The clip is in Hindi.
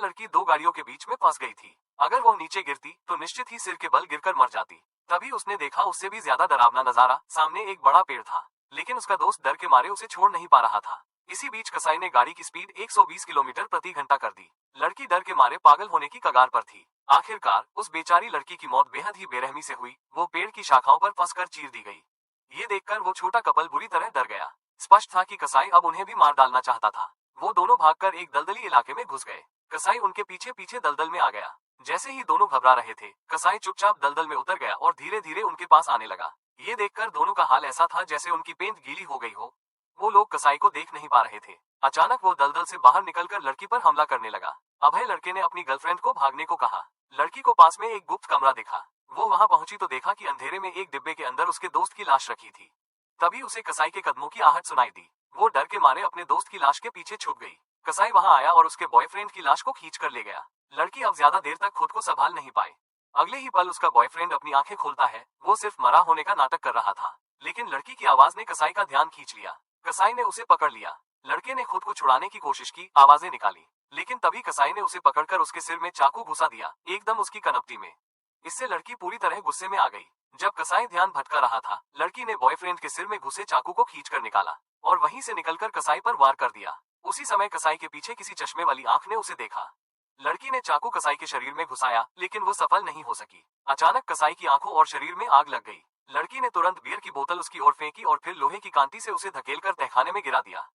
लड़की दो गाड़ियों के बीच में फंस गई थी। अगर वो नीचे गिरती तो निश्चित ही सिर के बल गिरकर मर जाती। तभी उसने देखा उससे भी ज्यादा डरावना नजारा, सामने एक बड़ा पेड़ था, लेकिन उसका दोस्त डर के मारे उसे छोड़ नहीं पा रहा था। इसी बीच कसाई ने गाड़ी की स्पीड 120 किलोमीटर प्रति घंटा कर दी। लड़की डर के मारे पागल होने की कगार पर थी। आखिरकार उस बेचारी लड़की की मौत बेहद ही बेरहमी से हुई। वो पेड़ की शाखाओं पर फंसकर चीर दी गई। ये देखकर वो छोटा कपल बुरी तरह डर गया। स्पष्ट था कि कसाई अब उन्हें भी मार डालना चाहता था। वो दोनों भागकर एक दलदली इलाके में घुस गए। कसाई उनके पीछे पीछे दलदल में आ गया। जैसे ही दोनों घबरा रहे थे, कसाई चुपचाप दलदल में उतर गया और धीरे धीरे उनके पास आने लगा। ये देखकर दोनों का हाल ऐसा था जैसे उनकी पेंट गीली हो गई हो। वो लोग कसाई को देख नहीं पा रहे थे। अचानक वो दलदल से बाहर निकलकर लड़की पर हमला करने लगा। अभय लड़के ने अपनी गर्लफ्रेंड को भागने को कहा। लड़की को पास में एक गुप्त कमरा दिखा। वो वहां पहुंची तो देखा कि अंधेरे में एक डिब्बे के अंदर उसके दोस्त की लाश रखी थी। तभी उसे कसाई के कदमों की आहट सुनाई दी। वो डर के मारे अपने दोस्त की लाश के पीछे छुप गई। कसाई वहां आया और उसके बॉयफ्रेंड की लाश को खींच कर ले गया। लड़की अब ज्यादा देर तक खुद को संभाल नहीं पाई। अगले ही पल उसका बॉयफ्रेंड अपनी आंखें खोलता है। वो सिर्फ मरा होने का नाटक कर रहा था, लेकिन लड़की की आवाज ने कसाई का ध्यान खींच लिया। कसाई ने उसे पकड़ लिया। लड़के ने खुद को छुड़ाने की कोशिश की, आवाजें निकाली, लेकिन तभी कसाई ने उसे पकड़कर उसके सिर में चाकू घुसा दिया, एकदम उसकी कनपटी में। इससे लड़की पूरी तरह गुस्से में आ गई। जब कसाई ध्यान भटका रहा था, लड़की ने बॉयफ्रेंड के सिर में घुसे चाकू को खींचकर निकाला और वहीं से निकलकर कसाई पर वार कर दिया। उसी समय कसाई के पीछे किसी चश्मे वाली आंख ने उसे देखा। लड़की ने चाकू कसाई के शरीर में घुसाया, लेकिन वो सफल नहीं हो सकी। अचानक कसाई की आंखों और शरीर में आग लग गई। लड़की ने तुरंत बियर की बोतल उसकी ओर फेंकी और फिर लोहे की कांटी से उसे धकेलकर तहखाने में गिरा दिया।